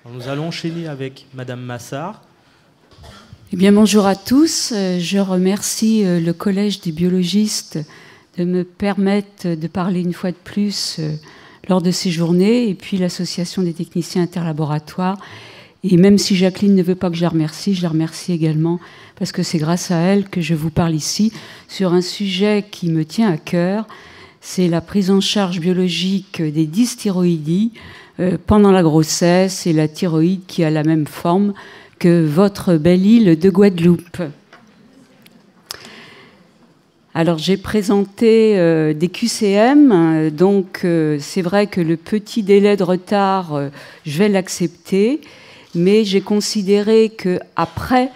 Alors, nous allons enchaîner avec Madame Massard. Eh bien, bonjour à tous. Je remercie le Collège des biologistes de me permettre de parler une fois de plus lors de ces journées, et puis l'Association des techniciens interlaboratoires. Et même si Jacqueline ne veut pas que je la remercie également, parce que c'est grâce à elle que je vous parle ici sur un sujet qui me tient à cœur. C'est la prise en charge biologique des dysthyroïdies pendant la grossesse, et la thyroïde qui a la même forme que votre belle île de Guadeloupe. Alors j'ai présenté des QCM, donc c'est vrai que le petit délai de retard, je vais l'accepter, mais j'ai considéré qu'après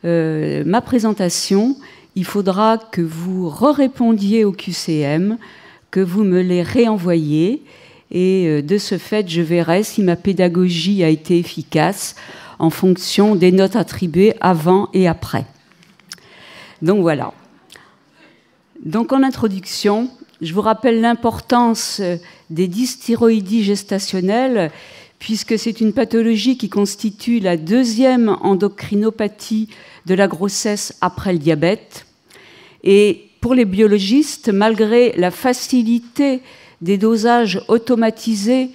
ma présentation, il faudra que vous répondiez aux QCM, que vous me les réenvoyiez, et de ce fait, je verrai si ma pédagogie a été efficace en fonction des notes attribuées avant et après. Donc voilà. Donc en introduction, je vous rappelle l'importance des dysthyroïdies gestationnelles, puisque c'est une pathologie qui constitue la deuxième endocrinopathie de la grossesse après le diabète. Et pour les biologistes, malgré la facilité des dosages automatisés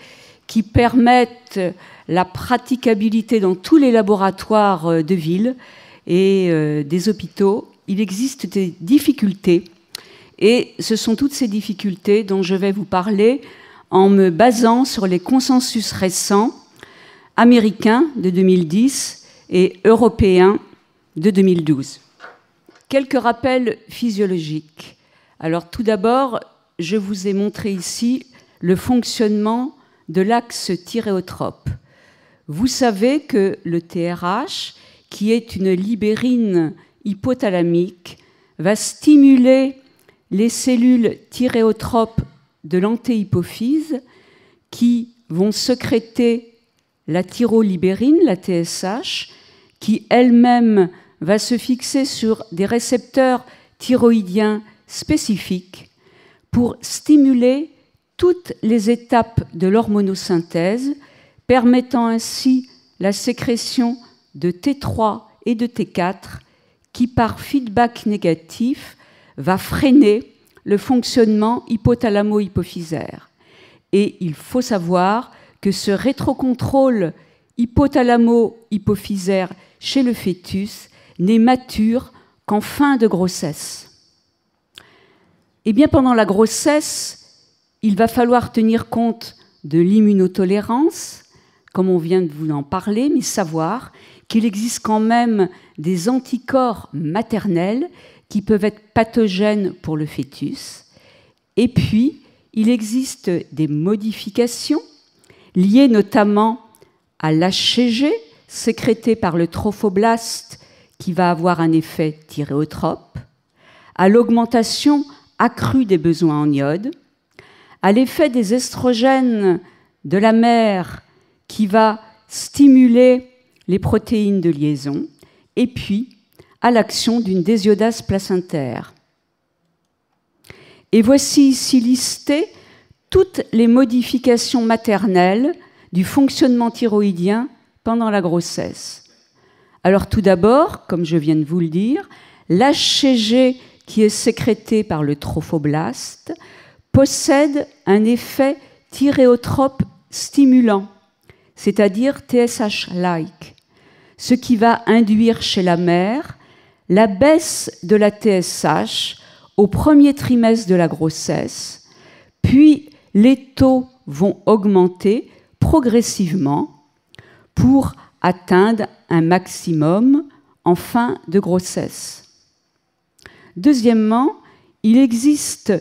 qui permettent la praticabilité dans tous les laboratoires de ville et des hôpitaux, il existe des difficultés. Et ce sont toutes ces difficultés dont je vais vous parler en me basant sur les consensus récents américains de 2010 et européens de 2012. Quelques rappels physiologiques. Alors tout d'abord, je vous ai montré ici le fonctionnement de l'axe thyréotrope. Vous savez que le TRH, qui est une libérine hypothalamique, va stimuler les cellules thyréotropes de l'antéhypophyse qui vont sécréter la tyrolibérine, la TSH, qui elle-même va se fixer sur des récepteurs thyroïdiens spécifiques pour stimuler toutes les étapes de l'hormonosynthèse, permettant ainsi la sécrétion de T3 et de T4 qui, par feedback négatif, va freiner le fonctionnement hypothalamo-hypophysaire. Et il faut savoir que ce rétrocontrôle hypothalamo-hypophysaire chez le fœtus n'est mature qu'en fin de grossesse. Eh bien, pendant la grossesse, il va falloir tenir compte de l'immunotolérance, comme on vient de vous en parler, mais savoir qu'il existe quand même des anticorps maternels qui peuvent être pathogènes pour le fœtus. Et puis, il existe des modifications liées notamment à l'HCG, sécrété par le trophoblaste, qui va avoir un effet thyréotrope, à l'augmentation accrue des besoins en iode, à l'effet des estrogènes de la mère qui va stimuler les protéines de liaison, et puis à l'action d'une désiodase placentaire. Et voici ici listées toutes les modifications maternelles du fonctionnement thyroïdien pendant la grossesse. Alors tout d'abord, comme je viens de vous le dire, l'HCG qui est sécrété par le trophoblaste possède un effet thyréotrope stimulant, c'est-à-dire TSH-like, ce qui va induire chez la mère la baisse de la TSH au premier trimestre de la grossesse, puis les taux vont augmenter progressivement pour atteindre un maximum en fin de grossesse. Deuxièmement, il existe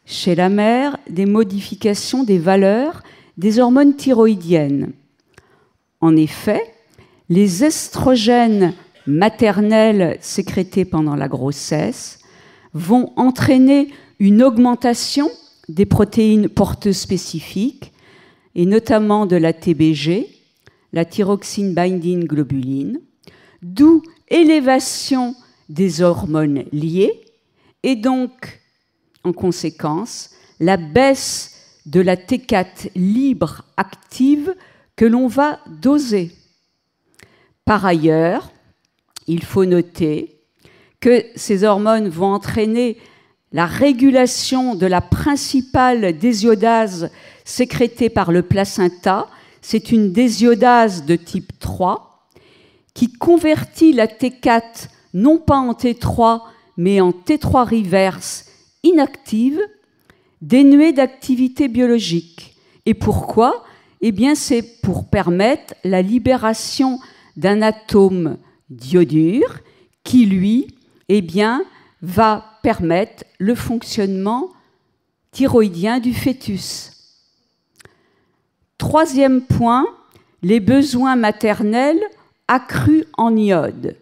chez la mère des modifications des valeurs des hormones thyroïdiennes. En effet, les estrogènes maternels sécrétés pendant la grossesse vont entraîner une augmentation des protéines porteuses spécifiques, et notamment de la TBG, la thyroxine binding globuline, d'où élévation des hormones liées, et donc, en conséquence, la baisse de la T4 libre active que l'on va doser. Par ailleurs, il faut noter que ces hormones vont entraîner la régulation de la principale désiodase sécrétée par le placenta. C'est une désiodase de type 3 qui convertit la T4 non pas en T3 mais en T3 reverse inactive, dénuée d'activité biologique. Et pourquoi? Eh bien, c'est pour permettre la libération d'un atome d'iodure qui, lui, eh bien, va permettre le fonctionnement thyroïdien du fœtus. Troisième point, les besoins maternels accrus en iode.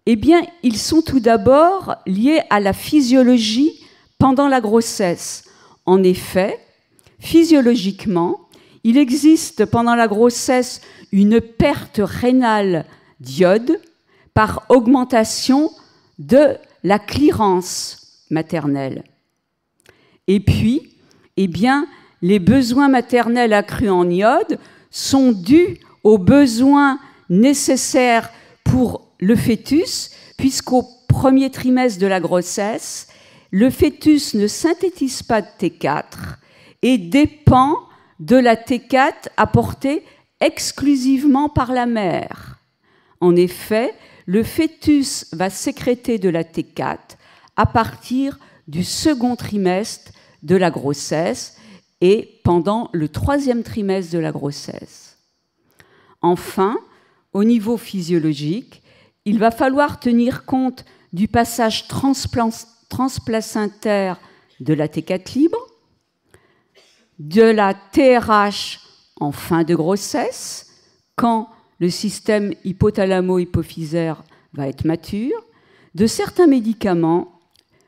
Eh bien, ils sont tout d'abord liés à la physiologie pendant la grossesse. En effet, physiologiquement, il existe pendant la grossesse une perte rénale d'iode par augmentation de la clearance maternelle. Et puis, eh bien, les besoins maternels accrus en iode sont dus aux besoins nécessaires pour le fœtus, puisqu'au premier trimestre de la grossesse, le fœtus ne synthétise pas de T4 et dépend de la T4 apportée exclusivement par la mère. En effet, le fœtus va sécréter de la T4 à partir du second trimestre de la grossesse et pendant le troisième trimestre de la grossesse. Enfin, au niveau physiologique, il va falloir tenir compte du passage transplacentaire de la T4 libre, de la TRH en fin de grossesse, quand le système hypothalamo-hypophysaire va être mature, de certains médicaments,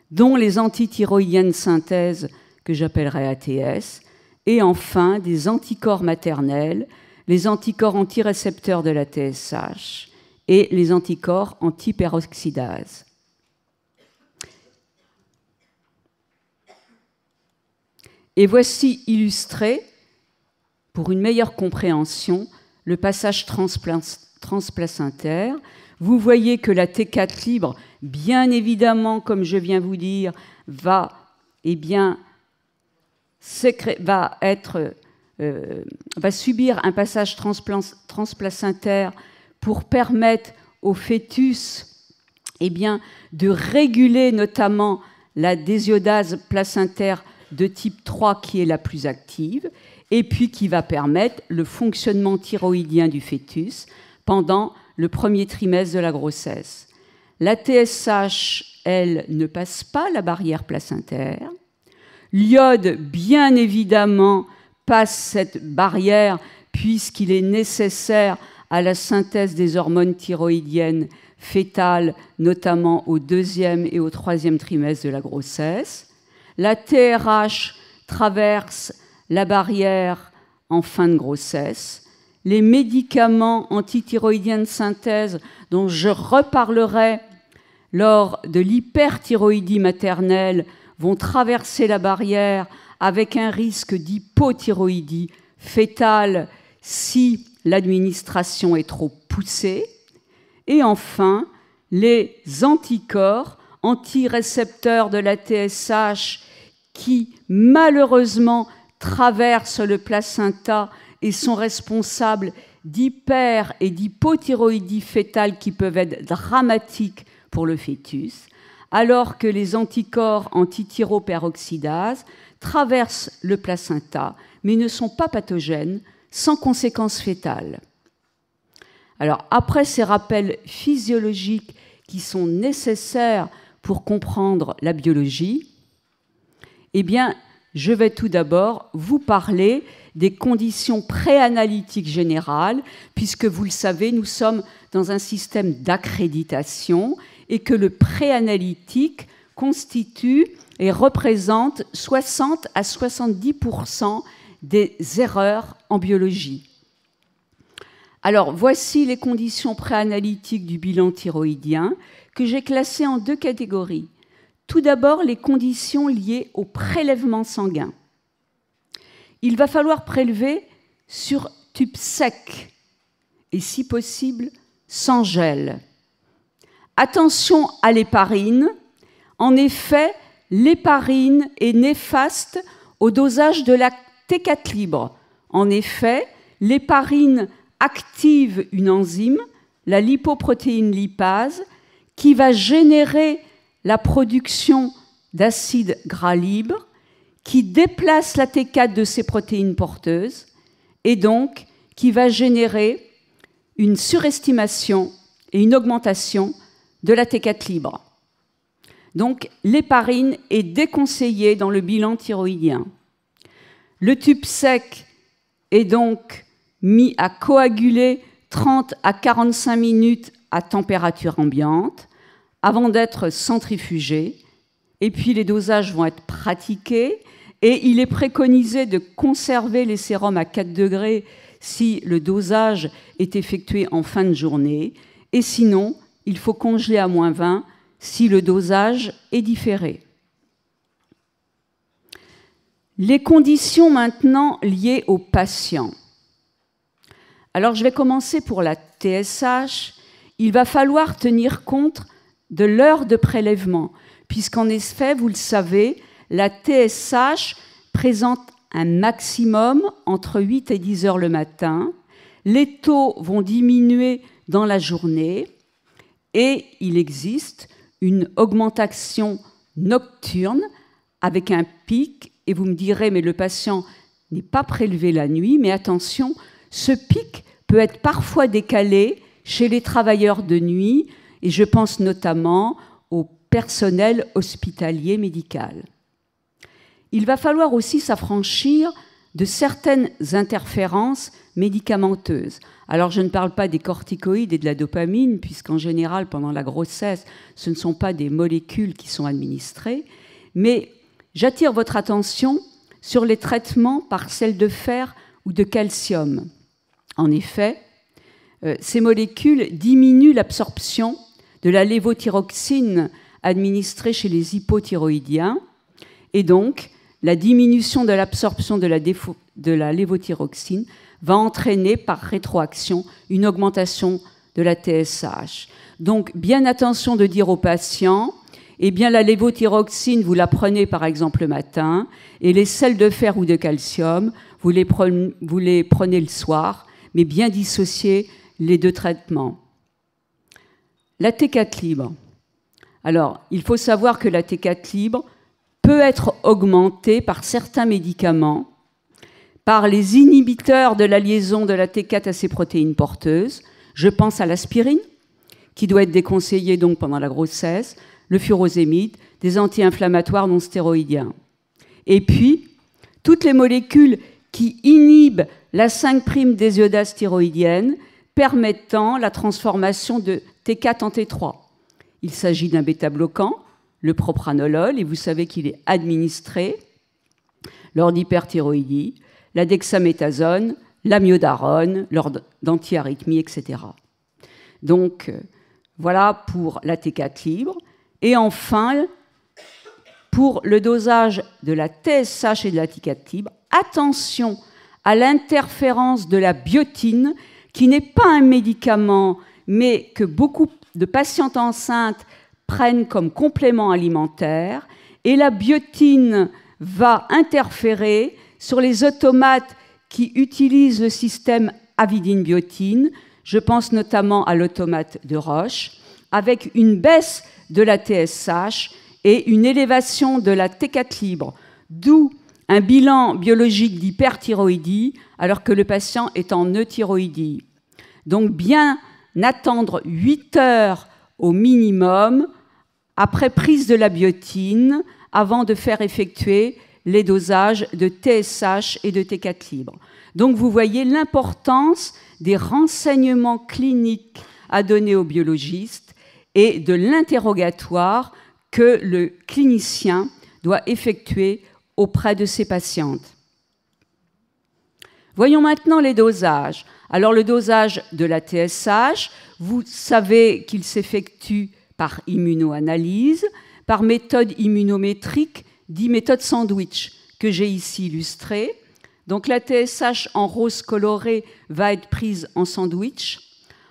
dont les antithyroïdiennes synthèse, que j'appellerai ATS, et enfin des anticorps maternels, les anticorps antirécepteurs de la TSH et les anticorps antiperoxydase. Et voici illustré, pour une meilleure compréhension, le passage transplacentaire. Vous voyez que la T4 libre, bien évidemment, comme je viens vous dire, va subir un passage transplacentaire pour permettre au fœtus de réguler notamment la désiodase placentaire de type 3 qui est la plus active et puis qui va permettre le fonctionnement thyroïdien du fœtus pendant le premier trimestre de la grossesse. La TSH, elle, ne passe pas la barrière placentaire. L'iode, bien évidemment, passe cette barrière puisqu'il est nécessaire à la synthèse des hormones thyroïdiennes fétales, notamment au deuxième et au troisième trimestre de la grossesse. La TRH traverse la barrière en fin de grossesse. Les médicaments antithyroïdiens de synthèse, dont je reparlerai lors de l'hyperthyroïdie maternelle, vont traverser la barrière avec un risque d'hypothyroïdie fétale si l'administration est trop poussée. Et enfin, les anticorps antirécepteurs de la TSH qui, malheureusement, traversent le placenta et sont responsables d'hyper- et d'hypothyroïdie fétale qui peuvent être dramatiques pour le fœtus, alors que les anticorps antithyroperoxydase traversent le placenta, mais ne sont pas pathogènes, sans conséquences fétales. Alors, après ces rappels physiologiques qui sont nécessaires pour comprendre la biologie, eh bien, je vais tout d'abord vous parler des conditions préanalytiques générales, puisque vous le savez, nous sommes dans un système d'accréditation et que le préanalytique constitue et représente 60 à 70% des erreurs en biologie. Alors, voici les conditions préanalytiques du bilan thyroïdien que j'ai classées en deux catégories. Tout d'abord, les conditions liées au prélèvement sanguin. Il va falloir prélever sur tube sec et, si possible, sans gel. Attention à l'héparine. En effet, l'héparine est néfaste au dosage de la T4 libre. En effet, l'héparine active une enzyme, la lipoprotéine lipase, qui va générer la production d'acides gras libres, qui déplace la T4 de ces protéines porteuses et donc qui va générer une surestimation et une augmentation de la T4 libre. Donc l'héparine est déconseillée dans le bilan thyroïdien. Le tube sec est donc mis à coaguler 30 à 45 minutes à température ambiante avant d'être centrifugé. Et puis les dosages vont être pratiqués et il est préconisé de conserver les sérums à 4 degrés si le dosage est effectué en fin de journée. Et sinon, il faut congeler à -20 si le dosage est différé. Les conditions maintenant liées aux patients. Alors je vais commencer pour la TSH. Il va falloir tenir compte de l'heure de prélèvement, puisqu'en effet, vous le savez, la TSH présente un maximum entre 8 et 10 heures le matin. Les taux vont diminuer dans la journée et il existe une augmentation nocturne avec un pic. Et vous me direz, mais le patient n'est pas prélevé la nuit. Mais attention, ce pic peut être parfois décalé chez les travailleurs de nuit, et je pense notamment au personnel hospitalier médical. Il va falloir aussi s'affranchir de certaines interférences médicamenteuses. Alors je ne parle pas des corticoïdes et de la dopamine, puisqu'en général, pendant la grossesse, ce ne sont pas des molécules qui sont administrées, mais j'attire votre attention sur les traitements par sel de fer ou de calcium. En effet, ces molécules diminuent l'absorption de la lévothyroxine administrée chez les hypothyroïdiens, et donc la diminution de l'absorption de la lévothyroxine va entraîner par rétroaction une augmentation de la TSH. Donc bien attention de dire aux patients, eh bien la lévothyroxine, vous la prenez par exemple le matin, et les sels de fer ou de calcium, vous les prenez le soir, mais bien dissocier les deux traitements. La T4 libre. Alors, il faut savoir que la T4 libre peut être augmentée par certains médicaments, par les inhibiteurs de la liaison de la T4 à ces protéines porteuses. Je pense à l'aspirine, qui doit être déconseillée donc pendant la grossesse, le furosémide, des anti-inflammatoires non stéroïdiens. Et puis, toutes les molécules qui inhibent la 5'-désiodase thyroïdienne, permettant la transformation de T4 en T3. Il s'agit d'un bêta-bloquant, le propranolol, et vous savez qu'il est administré lors d'hyperthyroïdie, la dexaméthasone, l'amiodarone, lors d'antiarythmie, etc. Donc, voilà pour la T4 libre. Et enfin, pour le dosage de la TSH et de la T4 libre, attention à l'interférence de la biotine, qui n'est pas un médicament, mais que beaucoup de patientes enceintes prennent comme complément alimentaire. Et la biotine va interférer sur les automates qui utilisent le système avidine-biotine. Je pense notamment à l'automate de Roche, avec une baisse de la TSH et une élévation de la T4 libre, d'où un bilan biologique d'hyperthyroïdie alors que le patient est en euthyroïdie. Donc bien attendre 8 heures au minimum après prise de la biotine avant de faire effectuer les dosages de TSH et de T4 libre. Donc vous voyez l'importance des renseignements cliniques à donner aux biologistes et de l'interrogatoire que le clinicien doit effectuer auprès de ses patientes. Voyons maintenant les dosages. Alors le dosage de la TSH, vous savez qu'il s'effectue par immunoanalyse, par méthode immunométrique, dit méthode sandwich, que j'ai ici illustrée. Donc la TSH en rose coloré va être prise en sandwich.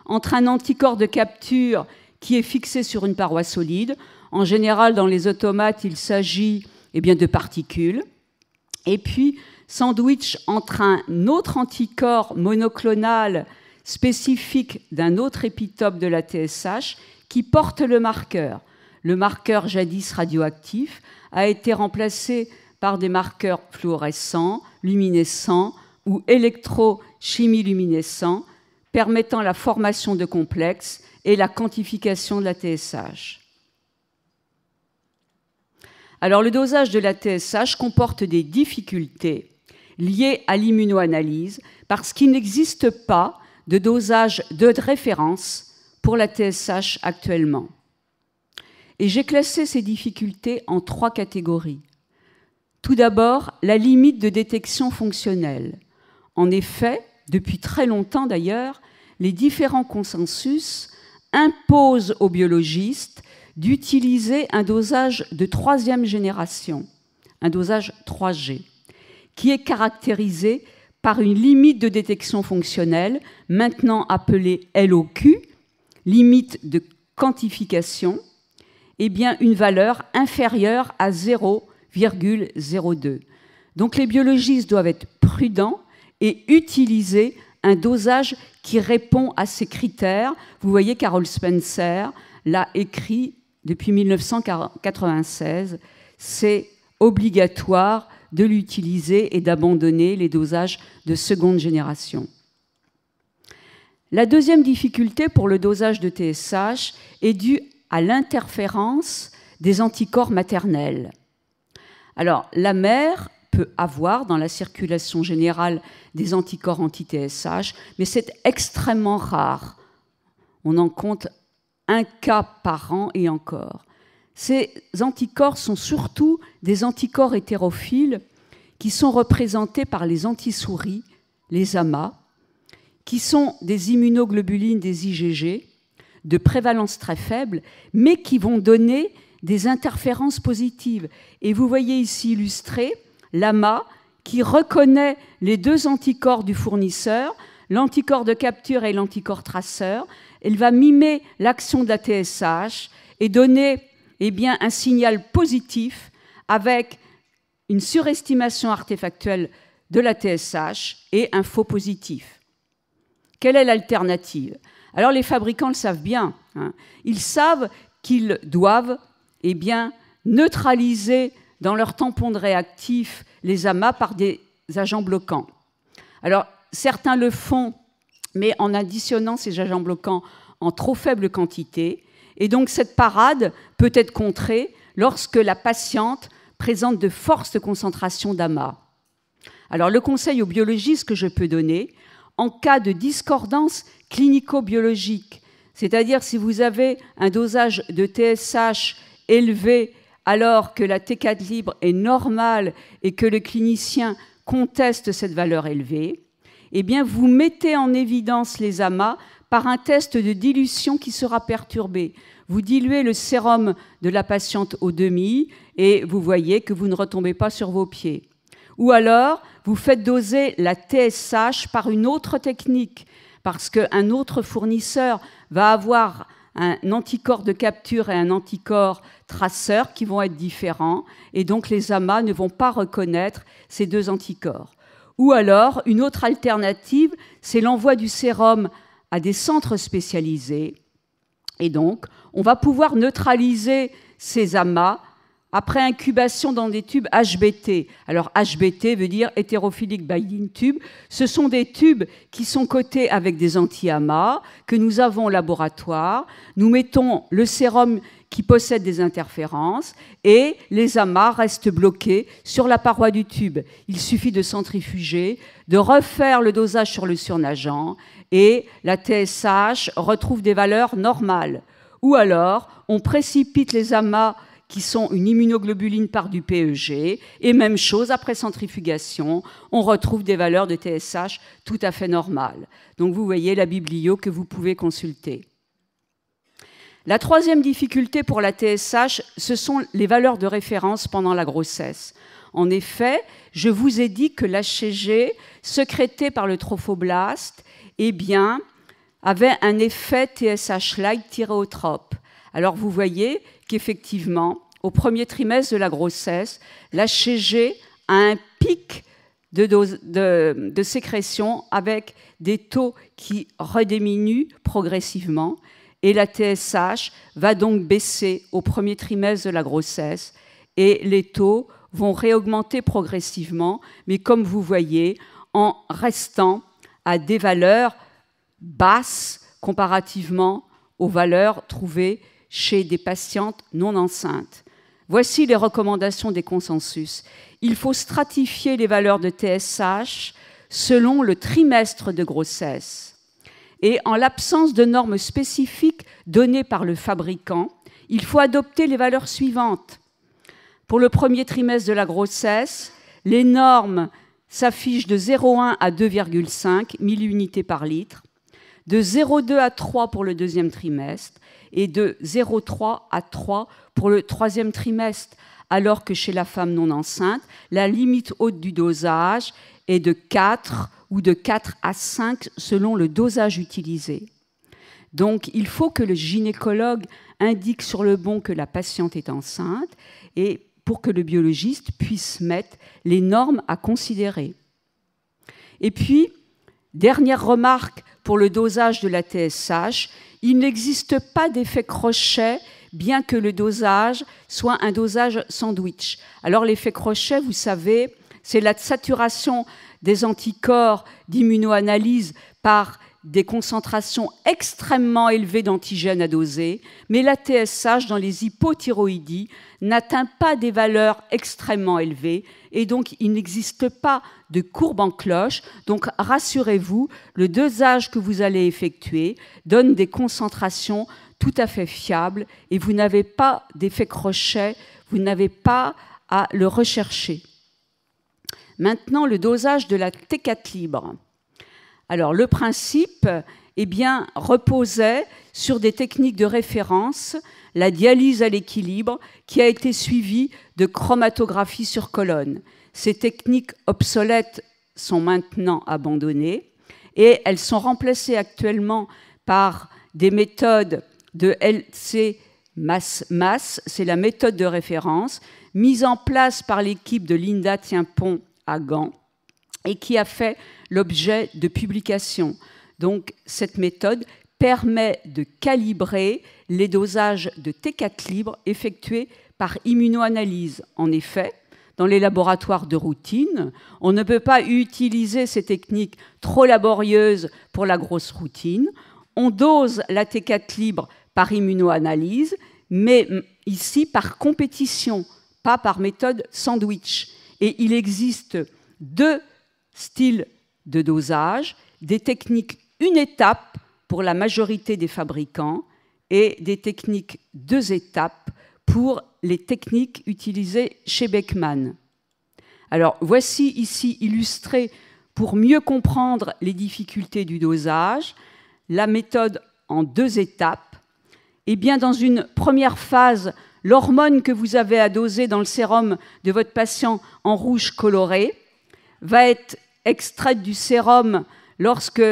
entre un anticorps de capture qui est fixé sur une paroi solide. En général, dans les automates, il s'agit de particules. Et puis, sandwich entre un autre anticorps monoclonal spécifique d'un autre épitope de la TSH qui porte le marqueur. Le marqueur jadis radioactif a été remplacé par des marqueurs fluorescents, luminescents ou électrochimiluminescents permettant la formation de complexes et la quantification de la TSH. Alors, le dosage de la TSH comporte des difficultés liées à l'immunoanalyse parce qu'il n'existe pas de dosage de référence pour la TSH actuellement. Et j'ai classé ces difficultés en 3 catégories. Tout d'abord, la limite de détection fonctionnelle. En effet, depuis très longtemps d'ailleurs, les différents consensus imposent aux biologistes d'utiliser un dosage de 3e génération, un dosage 3G, qui est caractérisé par une limite de détection fonctionnelle, maintenant appelée LOQ, limite de quantification, une valeur inférieure à 0,02. Donc les biologistes doivent être prudents et utiliser un dosage qui répond à ces critères. Vous voyez, Carol Spencer l'a écrit depuis 1996. C'est obligatoire de l'utiliser et d'abandonner les dosages de seconde génération. La deuxième difficulté pour le dosage de TSH est due à l'interférence des anticorps maternels. Alors, la mère peut avoir dans la circulation générale des anticorps anti-TSH, mais c'est extrêmement rare. On en compte 1 cas par an et encore. Ces anticorps sont surtout des anticorps hétérophiles qui sont représentés par les antisouris, les AMA, qui sont des immunoglobulines des IgG de prévalence très faible, mais qui vont donner des interférences positives. Et vous voyez ici illustré l'AMA qui reconnaît les 2 anticorps du fournisseur, l'anticorps de capture et l'anticorps traceur. Elle va mimer l'action de la TSH et donner un signal positif avec une surestimation artefactuelle de la TSH et un faux positif. Quelle est l'alternative? Alors les fabricants le savent bien. Ils savent qu'ils doivent neutraliser dans leur tampon de réactif les amas par des agents bloquants. Alors certains le font, mais en additionnant ces agents bloquants en trop faible quantité. Et donc cette parade peut être contrée lorsque la patiente présente de fortes concentrations d'amas. Alors le conseil aux biologistes que je peux donner, en cas de discordance clinico-biologique, c'est-à-dire si vous avez un dosage de TSH élevé alors que la T4 libre est normale et que le clinicien conteste cette valeur élevée, vous mettez en évidence les amas par un test de dilution qui sera perturbé. Vous diluez le sérum de la patiente au demi et vous voyez que vous ne retombez pas sur vos pieds. Ou alors, vous faites doser la TSH par une autre technique, parce qu'un autre fournisseur va avoir un anticorps de capture et un anticorps traceur qui vont être différents, et donc les amas ne vont pas reconnaître ces 2 anticorps. Ou alors, une autre alternative, c'est l'envoi du sérum à des centres spécialisés, et donc on va pouvoir neutraliser ces amas après incubation dans des tubes HBT. Alors HBT veut dire hétérophilic binding tube. Ce sont des tubes qui sont cotés avec des anti-amas que nous avons au laboratoire. Nous mettons le sérum qui possède des interférences et les amas restent bloqués sur la paroi du tube. Il suffit de centrifuger, de refaire le dosage sur le surnageant et la TSH retrouve des valeurs normales. Ou alors, on précipite les amas qui sont une immunoglobuline par du PEG, et même chose, après centrifugation, on retrouve des valeurs de TSH tout à fait normales. Donc vous voyez la biblio que vous pouvez consulter. La troisième difficulté pour la TSH, ce sont les valeurs de référence pendant la grossesse. En effet, je vous ai dit que l'HCG, sécrété par le trophoblaste, avait un effet TSH-like thyréotrope. Alors vous voyez qu'effectivement, au premier trimestre de la grossesse, l'HCG a un pic de sécrétion avec des taux qui rediminuent progressivement et la TSH va donc baisser au premier trimestre de la grossesse et les taux vont réaugmenter progressivement, mais comme vous voyez, en restant à des valeurs basses comparativement aux valeurs trouvées chez des patientes non enceintes. Voici les recommandations des consensus. Il faut stratifier les valeurs de TSH selon le trimestre de grossesse. Et en l'absence de normes spécifiques données par le fabricant, il faut adopter les valeurs suivantes. Pour le premier trimestre de la grossesse, les normes s'affichent de 0,1 à 2,5 milliunités par litre, de 0,2 à 3 pour le deuxième trimestre et de 0,3 à 3 pour le troisième trimestre, alors que chez la femme non enceinte, la limite haute du dosage est de 4 ou de 4 à 5 selon le dosage utilisé. Donc, il faut que le gynécologue indique sur le bon que la patiente est enceinte et pour que le biologiste puisse mettre les normes à considérer. Et puis, dernière remarque pour le dosage de la TSH, il n'existe pas d'effet crochet, bien que le dosage soit un dosage sandwich. Alors l'effet crochet, vous savez, c'est la saturation des anticorps d'immunoanalyse par des concentrations extrêmement élevées d'antigènes à doser, mais la TSH dans les hypothyroïdies n'atteint pas des valeurs extrêmement élevées et donc il n'existe pas de courbe en cloche. Donc rassurez-vous, le dosage que vous allez effectuer donne des concentrations tout à fait fiables et vous n'avez pas d'effet crochet, vous n'avez pas à le rechercher. Maintenant, le dosage de la T4 libre. Alors, le principe reposait sur des techniques de référence, la dialyse à l'équilibre, qui a été suivie de chromatographie sur colonne. Ces techniques obsolètes sont maintenant abandonnées et elles sont remplacées actuellement par des méthodes de LC-MAS, c'est la méthode de référence, mise en place par l'équipe de Linda Tienpont à Gand, et qui a fait l'objet de publications. Donc, cette méthode permet de calibrer les dosages de T4 libre effectués par immunoanalyse. En effet, dans les laboratoires de routine, on ne peut pas utiliser ces techniques trop laborieuses pour la grosse routine. On dose la T4 libre par immunoanalyse, mais ici par compétition, pas par méthode sandwich. Et il existe deux styles de dosage, des techniques une étape pour la majorité des fabricants et des techniques 2 étapes pour les techniques utilisées chez Beckman. Alors, voici ici illustré, pour mieux comprendre les difficultés du dosage, la méthode en 2 étapes. Eh bien, dans une première phase, l'hormone que vous avez à doser dans le sérum de votre patient en rouge coloré va être extraite du sérum lorsque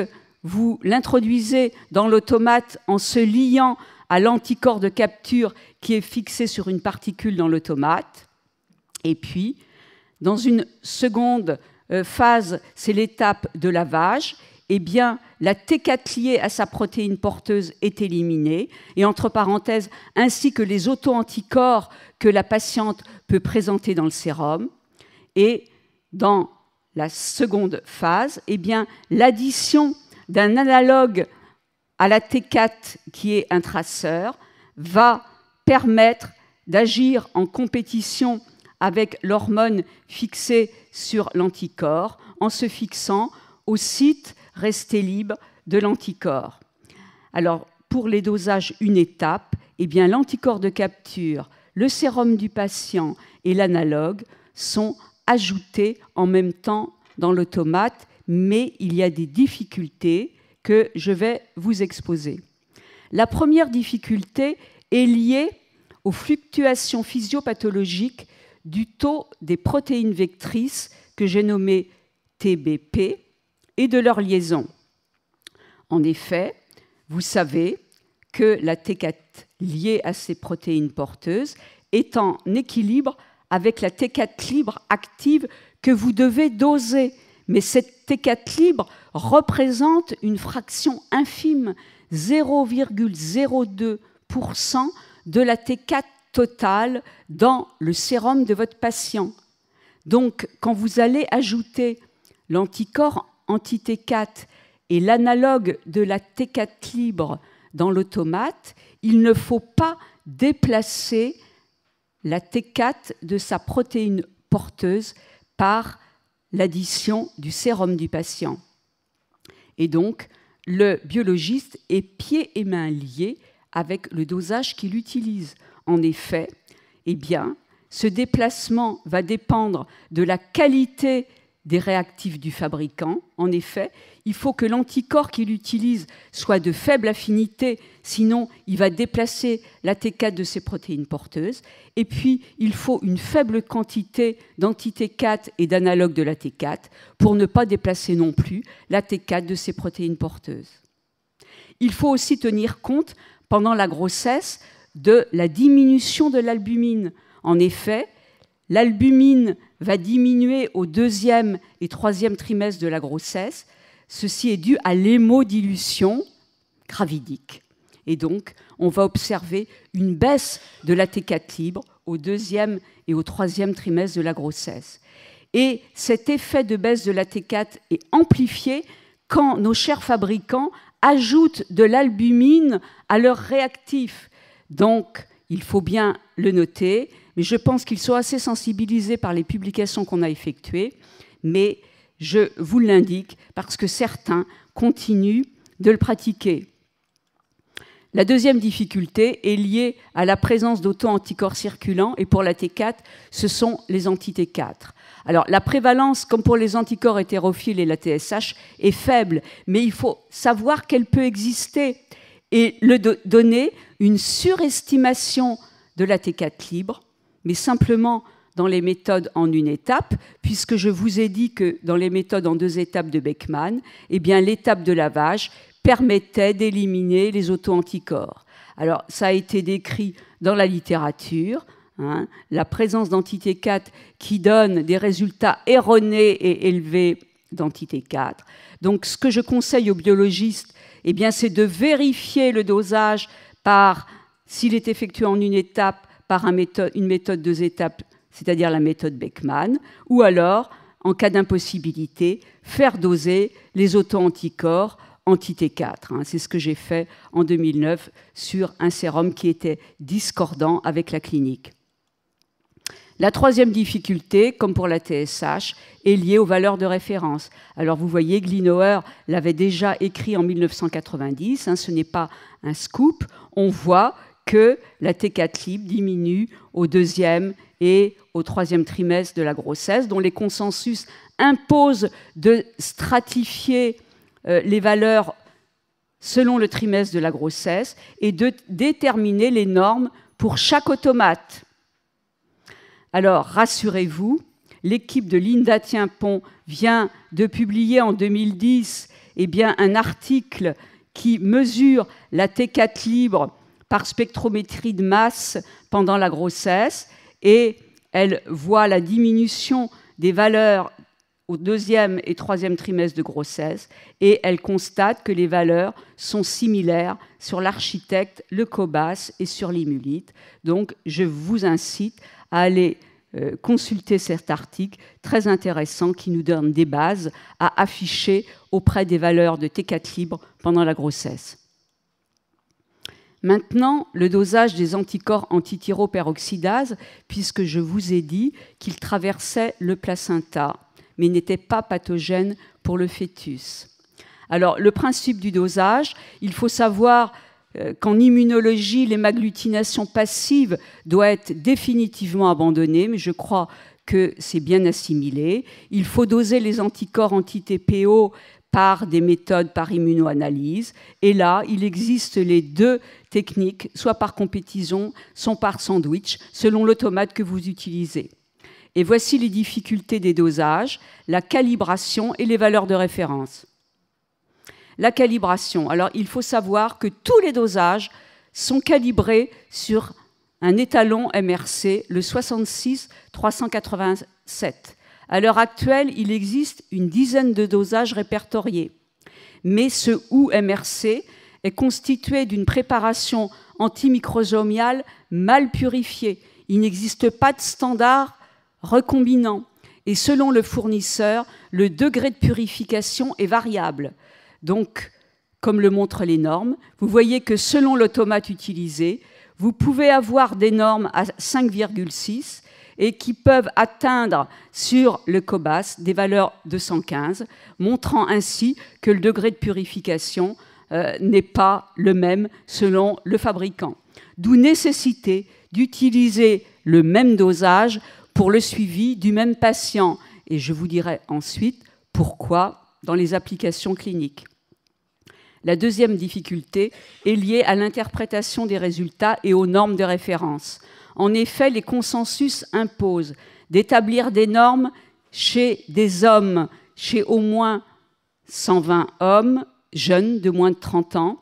vous l'introduisez dans l'automate en se liant à l'anticorps de capture qui est fixé sur une particule dans l'automate. Et puis, dans une seconde phase, c'est l'étape de lavage. Eh bien, la T4 liée à sa protéine porteuse est éliminée, et entre parenthèses, ainsi que les auto-anticorps que la patiente peut présenter dans le sérum. Et dans la seconde phase, eh bien, l'addition d'un analogue à la T4 qui est un traceur va permettre d'agir en compétition avec l'hormone fixée sur l'anticorps en se fixant au site resté libre de l'anticorps. Alors, pour les dosages une étape, eh bien, l'anticorps de capture, le sérum du patient et l'analogue sont ajoutés en même temps dans l'automate, mais il y a des difficultés que je vais vous exposer. La première difficulté est liée aux fluctuations physiopathologiques du taux des protéines vectrices que j'ai nommées TBP et de leur liaison. En effet, vous savez que la T4 liée à ces protéines porteuses est en équilibre avec la T4 libre active que vous devez doser. Mais cette T4 libre représente une fraction infime, 0,02% de la T4 totale dans le sérum de votre patient. Donc, quand vous allez ajouter l'anticorps anti-T4 et l'analogue de la T4 libre dans l'automate, il ne faut pas déplacer la T4 de sa protéine porteuse par l'addition du sérum du patient. Et donc, le biologiste est pieds et mains liés avec le dosage qu'il utilise. En effet, eh bien, ce déplacement va dépendre de la qualité des réactifs du fabricant. En effet, il faut que l'anticorps qu'il utilise soit de faible affinité, sinon il va déplacer la T4 de ses protéines porteuses. Et puis, il faut une faible quantité d'anti-T4 et d'analogue de la T4 pour ne pas déplacer non plus la T4 de ses protéines porteuses. Il faut aussi tenir compte, pendant la grossesse, de la diminution de l'albumine. En effet, l'albumine va diminuer au 2e et 3e trimestre de la grossesse. Ceci est dû à l'hémodilution gravidique. Et donc, on va observer une baisse de la T4 libre au 2e et au 3e trimestre de la grossesse. Et cet effet de baisse de la T4 est amplifié quand nos chers fabricants ajoutent de l'albumine à leurs réactifs. Donc, il faut bien le noter, mais je pense qu'ils sont assez sensibilisés par les publications qu'on a effectuées, mais je vous l'indique parce que certains continuent de le pratiquer. La deuxième difficulté est liée à la présence d'auto-anticorps circulants, et pour la T4, ce sont les anti-T4. Alors, la prévalence, comme pour les anticorps hétérophiles et la TSH, est faible, mais il faut savoir qu'elle peut exister et donner une surestimation de la T4 libre, mais simplement dans les méthodes en une étape, puisque je vous ai dit que dans les méthodes en 2 étapes de Beckman, eh bien, l'étape de lavage permettait d'éliminer les auto-anticorps. Alors, ça a été décrit dans la littérature, la présence d'anti-T4 qui donne des résultats erronés et élevés d'anti-T4. Donc, ce que je conseille aux biologistes, eh bien, c'est de vérifier le dosage s'il est effectué en une étape, par une méthode 2 étapes, c'est-à-dire la méthode Beckman, ou alors, en cas d'impossibilité, faire doser les auto-anticorps anti-T4. C'est ce que j'ai fait en 2009 sur un sérum qui était discordant avec la clinique. La troisième difficulté, comme pour la TSH, est liée aux valeurs de référence. Alors vous voyez, Glinauer l'avait déjà écrit en 1990, ce n'est pas un scoop. On voit que la T4 libre diminue au 2e et au 3e trimestre de la grossesse, dont les consensus imposent de stratifier les valeurs selon le trimestre de la grossesse et de déterminer les normes pour chaque automate. Alors, rassurez-vous, l'équipe de Linda Tienpont vient de publier en 2010 un article qui mesure la T4 libre par spectrométrie de masse pendant la grossesse, et elle voit la diminution des valeurs au 2e et 3e trimestre de grossesse, et elle constate que les valeurs sont similaires sur l'architecte, le cobas et sur l'imulite. Donc, je vous incite à aller consulter cet article très intéressant qui nous donne des bases à afficher auprès des valeurs de T4 libre pendant la grossesse. Maintenant, le dosage des anticorps antithyroperoxydase, puisque je vous ai dit qu'ils traversaient le placenta, mais n'étaient pas pathogènes pour le fœtus. Alors, le principe du dosage, il faut savoir qu'en immunologie, l'hémagglutination passive doit être définitivement abandonnée, mais je crois que c'est bien assimilé. Il faut doser les anticorps anti-TPO par des méthodes par immunoanalyse. Et là, il existe les 2 techniques, soit par compétition, soit par sandwich, selon l'automate que vous utilisez. Et voici les difficultés des dosages, la calibration et les valeurs de référence. La calibration. Alors, il faut savoir que tous les dosages sont calibrés sur un étalon MRC, le 66387. À l'heure actuelle, il existe une dizaine de dosages répertoriés. Mais ce OU-MRC est constitué d'une préparation antimicrosomiale mal purifiée. Il n'existe pas de standard recombinant. Et selon le fournisseur, le degré de purification est variable. Donc, comme le montrent les normes, vous voyez que selon l'automate utilisé, vous pouvez avoir des normes à 5,6 et qui peuvent atteindre sur le Cobas des valeurs de 115, montrant ainsi que le degré de purification n'est pas le même selon le fabricant. D'où nécessité d'utiliser le même dosage pour le suivi du même patient. Et je vous dirai ensuite pourquoi dans les applications cliniques. La deuxième difficulté est liée à l'interprétation des résultats et aux normes de référence. En effet, les consensus imposent d'établir des normes chez des hommes, chez au moins 120 hommes jeunes de moins de 30 ans,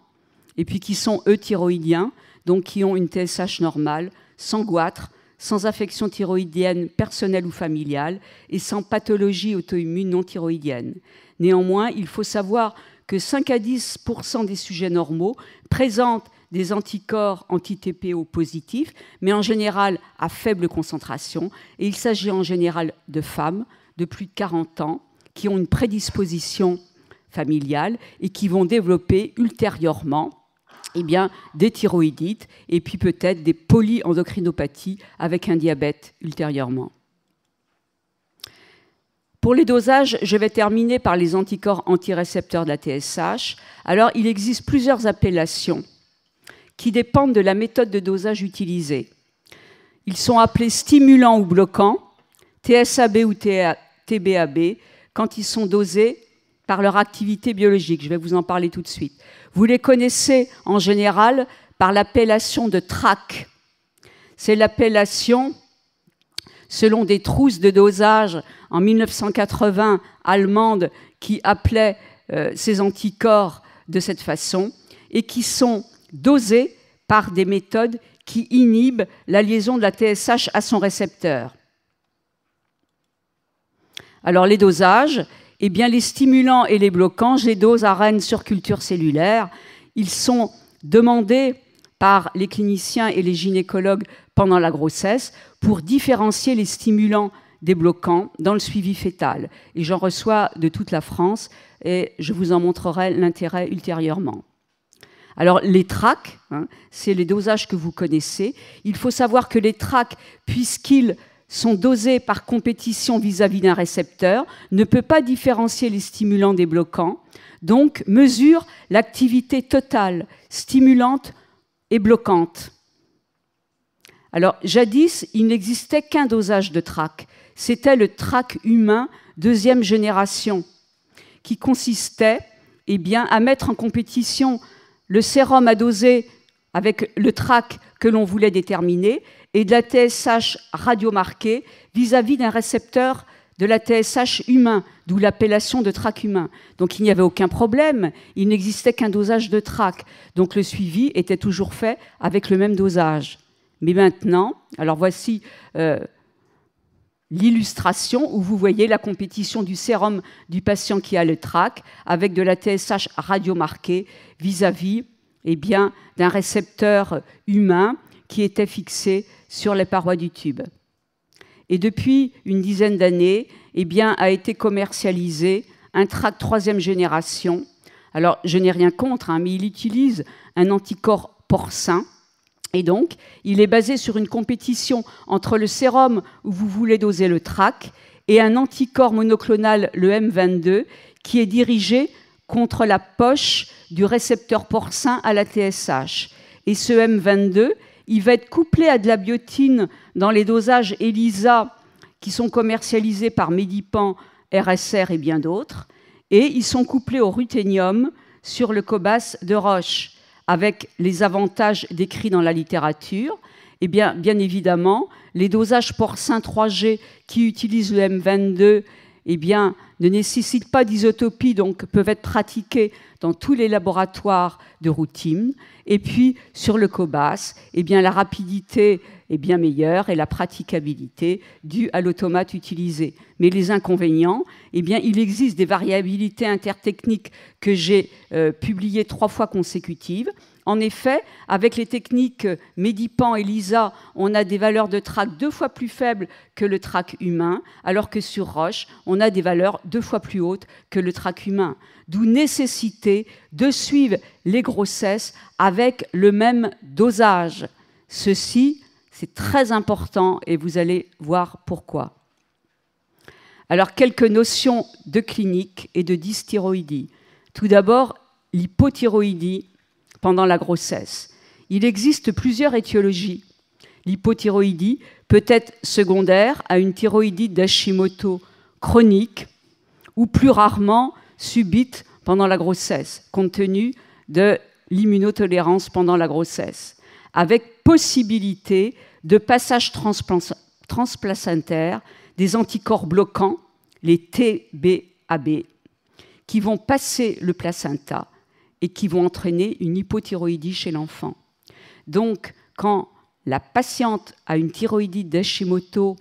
et puis qui sont euthyroïdiens, donc qui ont une TSH normale, sans goitre, sans affection thyroïdienne personnelle ou familiale et sans pathologie auto-immune non thyroïdienne. Néanmoins, il faut savoir que 5 à 10% des sujets normaux présentent des anticorps anti-TPO positifs, mais en général à faible concentration. Et il s'agit en général de femmes de plus de 40 ans qui ont une prédisposition familiale et qui vont développer ultérieurement des thyroïdites et puis peut-être des polyendocrinopathies avec un diabète ultérieurement. Pour les dosages, je vais terminer par les anticorps antirécepteurs de la TSH. Alors, il existe plusieurs appellations qui dépendent de la méthode de dosage utilisée. Ils sont appelés stimulants ou bloquants, TSAB ou TBAB, quand ils sont dosés par leur activité biologique. Je vais vous en parler tout de suite. Vous les connaissez en général par l'appellation de TRAC. C'est l'appellation selon des trousses de dosage en 1980 allemandes qui appelaient ces anticorps de cette façon et qui sont dosés par des méthodes qui inhibent la liaison de la TSH à son récepteur. Alors les dosages, eh bien, les stimulants et les bloquants, je les dose à Rennes sur culture cellulaire. Ils sont demandés par les cliniciens et les gynécologues pendant la grossesse pour différencier les stimulants des bloquants dans le suivi fœtal. Et j'en reçois de toute la France et je vous en montrerai l'intérêt ultérieurement. Alors les TRAC, c'est les dosages que vous connaissez. Il faut savoir que les TRAC, puisqu'ils sont dosés par compétition vis-à-vis d'un récepteur, ne peut pas différencier les stimulants des bloquants, donc mesure l'activité totale, stimulante et bloquante. Alors, jadis, il n'existait qu'un dosage de TRAC. C'était le TRAC humain deuxième génération, qui consistait à mettre en compétition le sérum à doser avec le TRAC que l'on voulait déterminer et de la TSH radiomarquée vis-à-vis d'un récepteur de la TSH humain, d'où l'appellation de TRAC humain. Donc il n'y avait aucun problème, il n'existait qu'un dosage de TRAC. Donc le suivi était toujours fait avec le même dosage. Mais maintenant, alors voici l'illustration où vous voyez la compétition du sérum du patient qui a le TRAC avec de la TSH radiomarquée vis-à-vis d'un récepteur humain qui était fixé sur les parois du tube. Et depuis une dizaine d'années, a été commercialisé un TRAC troisième génération. Alors, je n'ai rien contre, mais il utilise un anticorps porcin. Et donc, il est basé sur une compétition entre le sérum où vous voulez doser le TRAC et un anticorps monoclonal, le M22, qui est dirigé contre la poche du récepteur porcin à la TSH. Et ce M22, il va être couplé à de la biotine dans les dosages ELISA qui sont commercialisés par Medipan, RSR et bien d'autres. Et ils sont couplés au ruthénium sur le Cobas de Roche, avec les avantages décrits dans la littérature. Et bien évidemment, les dosages porcins 3G qui utilisent le M22 ne nécessitent pas d'isotopie, donc peuvent être pratiquées dans tous les laboratoires de routine. Et puis, sur le cobas, eh bien, la rapidité est bien meilleure et la praticabilité due à l'automate utilisé. Mais les inconvénients, eh bien, il existe des variabilités intertechniques que j'ai publiées 3 fois consécutives. En effet, avec les techniques Medipan et LISA, on a des valeurs de trac 2 fois plus faibles que le trac humain, alors que sur Roche, on a des valeurs 2 fois plus hautes que le trac humain. D'où nécessité de suivre les grossesses avec le même dosage. Ceci, c'est très important et vous allez voir pourquoi. Alors, quelques notions de clinique et de dysthyroïdie. Tout d'abord, l'hypothyroïdie pendant la grossesse. Il existe plusieurs étiologies. L'hypothyroïdie peut être secondaire à une thyroïdite d'Hashimoto chronique ou plus rarement subite pendant la grossesse, compte tenu de l'immunotolérance pendant la grossesse, avec possibilité de passage transplacentaire des anticorps bloquants, les TBAB, qui vont passer le placenta et qui vont entraîner une hypothyroïdie chez l'enfant. Donc, quand la patiente a une thyroïdite d'Hashimoto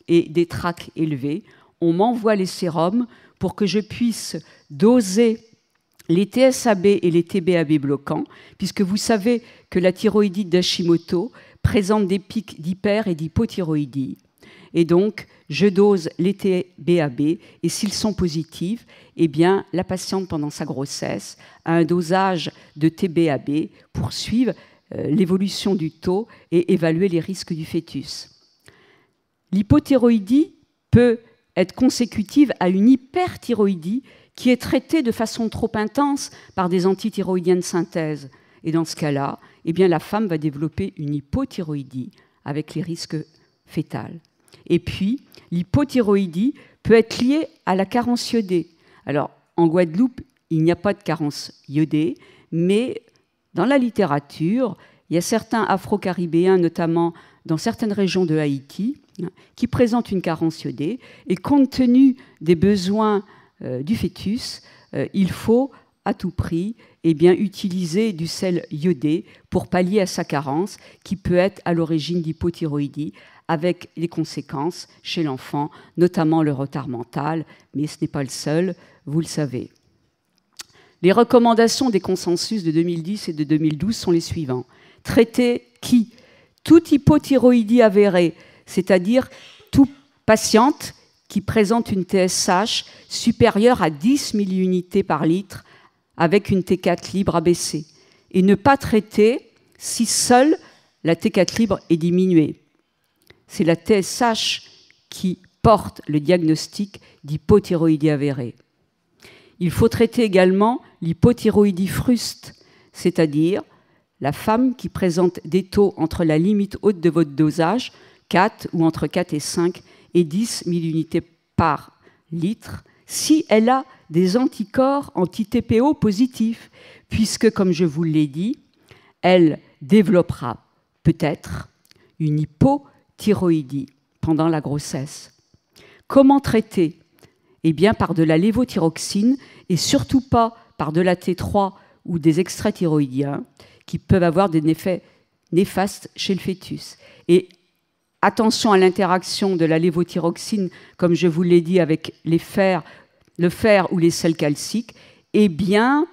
et des tracs élevés, on m'envoie les sérums pour que je puisse doser les TSAB et les TBAB bloquants, puisque vous savez que la thyroïdite d'Hashimoto présente des pics d'hyper et d'hypothyroïdie. Et donc, je dose les TBAB et s'ils sont positifs, eh bien, la patiente, pendant sa grossesse, a un dosage de TBAB pour suivre l'évolution du taux et évaluer les risques du fœtus. L'hypothyroïdie peut être consécutive à une hyperthyroïdie qui est traitée de façon trop intense par des antithyroïdiens de synthèse. Et dans ce cas-là, eh bien, la femme va développer une hypothyroïdie avec les risques fétals. Et puis, l'hypothyroïdie peut être liée à la carence iodée. Alors, en Guadeloupe, il n'y a pas de carence iodée, mais dans la littérature, il y a certains Afro-Caribéens, notamment dans certaines régions de Haïti, qui présentent une carence iodée. Et compte tenu des besoins du fœtus, il faut à tout prix eh bien, utiliser du sel iodé pour pallier à sa carence, qui peut être à l'origine d'hypothyroïdie, avec les conséquences chez l'enfant, notamment le retard mental, mais ce n'est pas le seul, vous le savez. Les recommandations des consensus de 2010 et de 2012 sont les suivants. Traiter qui? Toute hypothyroïdie avérée, c'est-à-dire toute patiente qui présente une TSH supérieure à 10 milliunités par litre avec une T4 libre abaissée, et ne pas traiter si seule la T4 libre est diminuée. C'est la TSH qui porte le diagnostic d'hypothyroïdie avérée. Il faut traiter également l'hypothyroïdie fruste, c'est-à-dire la femme qui présente des taux entre la limite haute de votre dosage, 4 ou entre 4 et 5 et 10 millunités par litre, si elle a des anticorps anti-TPO positifs, puisque, comme je vous l'ai dit, elle développera peut-être une hypothyroïdie pendant la grossesse. Comment traiter? Eh bien, par de la lévothyroxine et surtout pas par de la T3 ou des extraits thyroïdiens qui peuvent avoir des effets néfastes chez le fœtus. Et attention à l'interaction de la lévothyroxine, comme je vous l'ai dit, avec le fer ou les sels calciques, et bien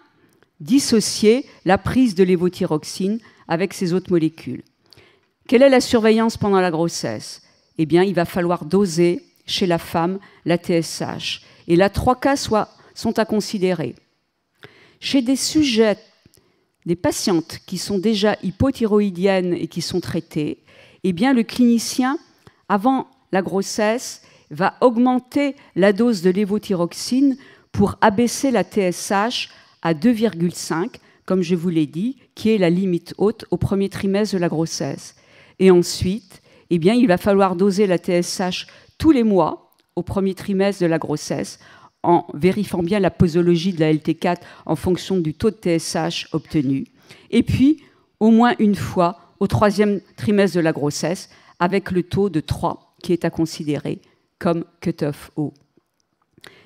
dissocier la prise de lévothyroxine avec ces autres molécules. Quelle est la surveillance pendant la grossesse? Eh bien, il va falloir doser chez la femme la TSH. Et là, 3 cas sont à considérer. Chez des sujets, des patientes qui sont déjà hypothyroïdiennes et qui sont traitées, eh bien, le clinicien, avant la grossesse, va augmenter la dose de lévothyroxine pour abaisser la TSH à 2,5, comme je vous l'ai dit, qui est la limite haute au premier trimestre de la grossesse. Et ensuite, eh bien, il va falloir doser la TSH tous les mois au premier trimestre de la grossesse, en vérifiant bien la posologie de la LT4 en fonction du taux de TSH obtenu. Et puis, au moins une fois au 3e trimestre de la grossesse, avec le taux de 3 qui est à considérer comme cut-off haut.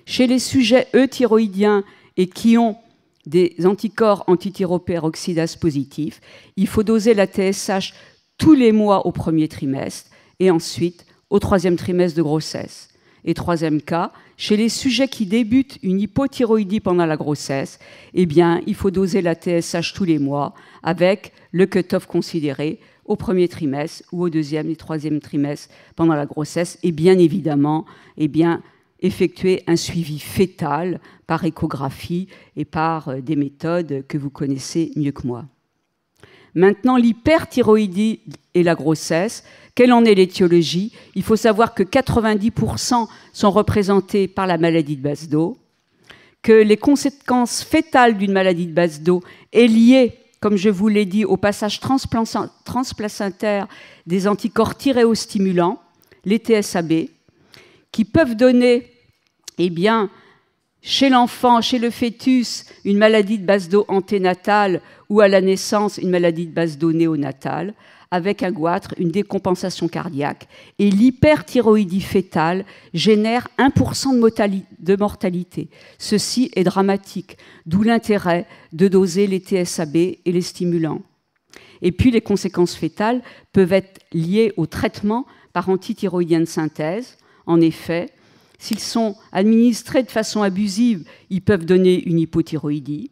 Chez les sujets euthyroïdiens et qui ont des anticorps antithyroperoxydase positifs, il faut doser la TSH tous les mois au premier trimestre et ensuite au troisième trimestre de grossesse. Et troisième cas, chez les sujets qui débutent une hypothyroïdie pendant la grossesse, eh bien, il faut doser la TSH tous les mois avec le cut-off considéré au premier trimestre ou au deuxième et troisième trimestre pendant la grossesse. Et bien évidemment, eh bien, effectuer un suivi fœtal par échographie et par des méthodes que vous connaissez mieux que moi. Maintenant, l'hyperthyroïdie et la grossesse, quelle en est l'étiologie? Il faut savoir que 90% sont représentés par la maladie de Basedow, que les conséquences fœtales d'une maladie de Basedow est liée, comme je vous l'ai dit, au passage transplacentaire des anticorps thyréostimulants, les TSAB, qui peuvent donner, eh bien, chez l'enfant, chez le fœtus, une maladie de Basedow anténatale ou à la naissance, une maladie de Basedow néonatale, avec un goitre, une décompensation cardiaque. Et l'hyperthyroïdie fœtale génère 1% de mortalité. Ceci est dramatique, d'où l'intérêt de doser les TSAB et les stimulants. Et puis les conséquences fœtales peuvent être liées au traitement par antithyroïdiens de synthèse. En effet, s'ils sont administrés de façon abusive, ils peuvent donner une hypothyroïdie.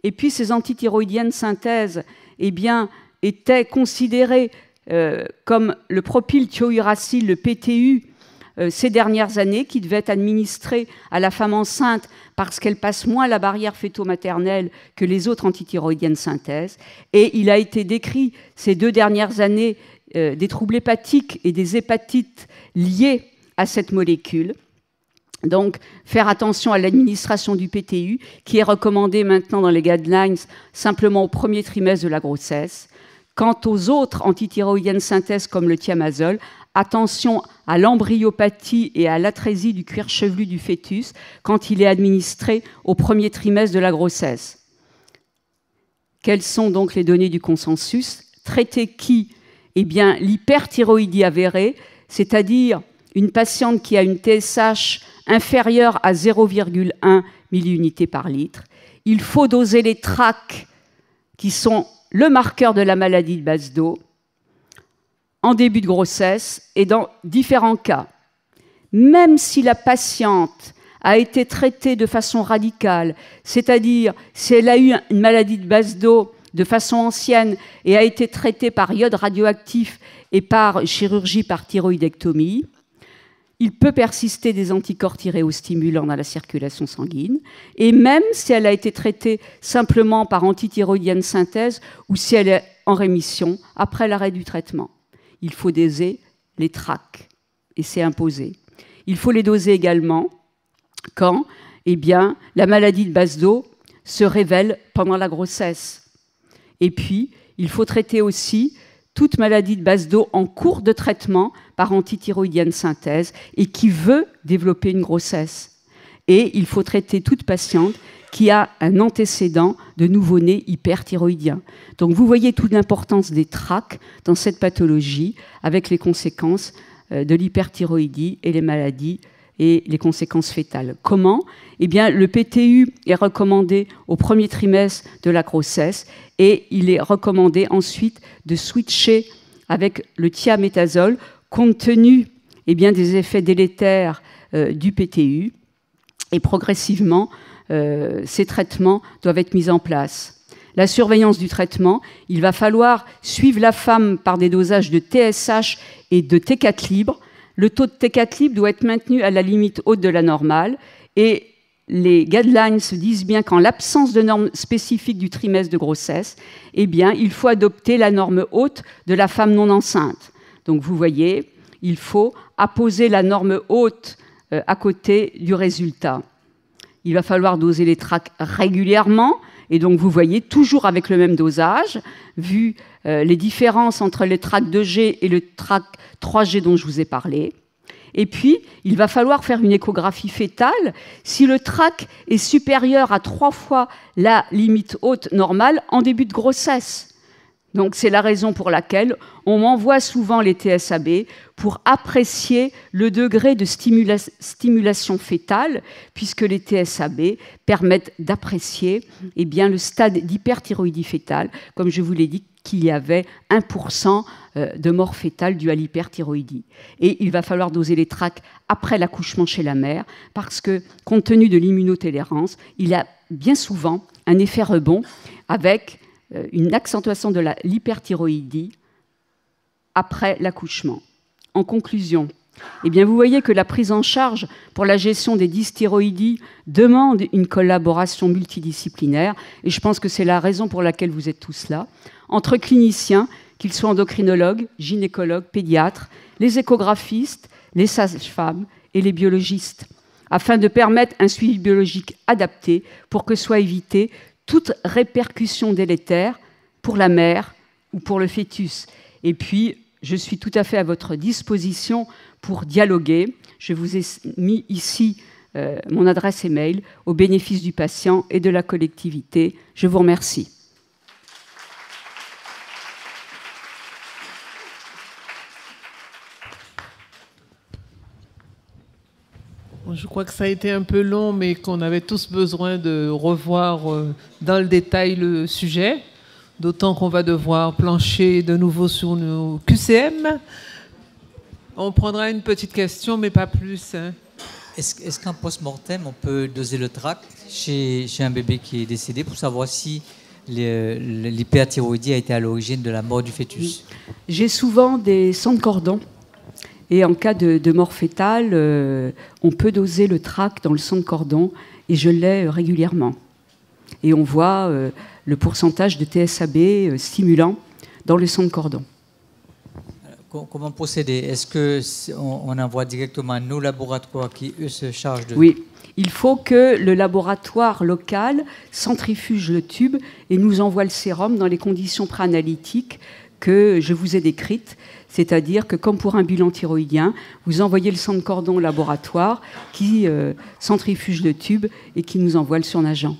Et puis ces antithyroïdiens de synthèse, eh bien, étaient considérés comme le propylthiouracil, le PTU, ces dernières années, qui devait être administré à la femme enceinte parce qu'elle passe moins la barrière fœto-maternelle que les autres antithyroïdiens de synthèse. Et il a été décrit ces 2 dernières années des troubles hépatiques et des hépatites liés à cette molécule. Donc, faire attention à l'administration du PTU, qui est recommandé maintenant dans les guidelines simplement au premier trimestre de la grossesse. Quant aux autres antithyroïdiens de synthèse comme le thiamazole, attention à l'embryopathie et à l'atrésie du cuir chevelu du fœtus quand il est administré au premier trimestre de la grossesse. Quelles sont donc les données du consensus? Traiter qui? Eh bien, l'hyperthyroïdie avérée, c'est-à-dire une patiente qui a une TSH inférieure à 0,1 milliunités par litre. Il faut doser les TRAC, qui sont le marqueur de la maladie de Basedow, en début de grossesse et dans différents cas. Même si la patiente a été traitée de façon radicale, c'est-à-dire si elle a eu une maladie de Basedow de façon ancienne et a été traitée par iode radioactif et par chirurgie par thyroïdectomie, il peut persister des anticorps thyréostimulants dans la circulation sanguine, et même si elle a été traitée simplement par antithyroïdienne de synthèse ou si elle est en rémission après l'arrêt du traitement. Il faut doser les TRAC, et c'est imposé. Il faut les doser également quand eh bien, la maladie de Basedow se révèle pendant la grossesse. Et puis, il faut traiter aussi toute maladie de Basedow en cours de traitement par antithyroïdienne de synthèse et qui veut développer une grossesse. Et il faut traiter toute patiente qui a un antécédent de nouveau-né hyperthyroïdien. Donc vous voyez toute l'importance des TRAC dans cette pathologie avec les conséquences de l'hyperthyroïdie et les maladies et les conséquences fœtales. Comment? Eh bien, le PTU est recommandé au premier trimestre de la grossesse et il est recommandé ensuite de switcher avec le thiaméthasole compte tenu eh bien, des effets délétères du PTU et progressivement, ces traitements doivent être mis en place. La surveillance du traitement, il va falloir suivre la femme par des dosages de TSH et de T4 libre. Le taux de T4 libre doit être maintenu à la limite haute de la normale et les guidelines se disent bien qu'en l'absence de normes spécifiques du trimestre de grossesse, eh bien, il faut adopter la norme haute de la femme non enceinte. Donc vous voyez, il faut apposer la norme haute à côté du résultat. Il va falloir doser les TRAC régulièrement et donc vous voyez, toujours avec le même dosage, vu les différences entre les TRAC 2G et le TRAC 3G dont je vous ai parlé. Et puis, il va falloir faire une échographie fœtale si le TRAC est supérieur à 3 fois la limite haute normale en début de grossesse. Donc c'est la raison pour laquelle on m'envoie souvent les TSAB pour apprécier le degré de stimulation fœtale, puisque les TSAB permettent d'apprécier le stade d'hyperthyroïdie fœtale, comme je vous l'ai dit, qu'il y avait 1% de mort fœtale due à l'hyperthyroïdie. Et il va falloir doser les TRAC après l'accouchement chez la mère, parce que, compte tenu de l'immunotolérance, il y a bien souvent un effet rebond avec une accentuation de l'hyperthyroïdie après l'accouchement. En conclusion, vous voyez que la prise en charge pour la gestion des dysthyroïdies demande une collaboration multidisciplinaire, et je pense que c'est la raison pour laquelle vous êtes tous là, entre cliniciens, qu'ils soient endocrinologues, gynécologues, pédiatres, les échographistes, les sages-femmes et les biologistes, afin de permettre un suivi biologique adapté pour que soit évitée toute répercussion délétère pour la mère ou pour le fœtus. Et puis, je suis tout à fait à votre disposition pour dialoguer. Je vous ai mis ici mon adresse email au bénéfice du patient et de la collectivité. Je vous remercie. Je crois que ça a été un peu long, mais qu'on avait tous besoin de revoir dans le détail le sujet, d'autant qu'on va devoir plancher de nouveau sur nos QCM. On prendra une petite question, mais pas plus. Hein. Est-ce qu'en post-mortem, on peut doser le TRAC chez un bébé qui est décédé pour savoir si l'hyperthyroïdie a été à l'origine de la mort du fœtus? J'ai souvent des sangs de cordon. Et en cas de mort fœtale, on peut doser le TRAC dans le sang de cordon, et je l'ai régulièrement. Et on voit le pourcentage de TSAB stimulant dans le sang de cordon. Comment procéder? Est-ce qu'on envoie directement à nos laboratoires qui, eux, se chargent de... Oui, il faut que le laboratoire local centrifuge le tube et nous envoie le sérum dans les conditions préanalytiques que je vous ai décrites. C'est-à-dire que, comme pour un bilan thyroïdien, vous envoyez le sang de cordon au laboratoire qui centrifuge le tube et qui nous envoie le surnageant.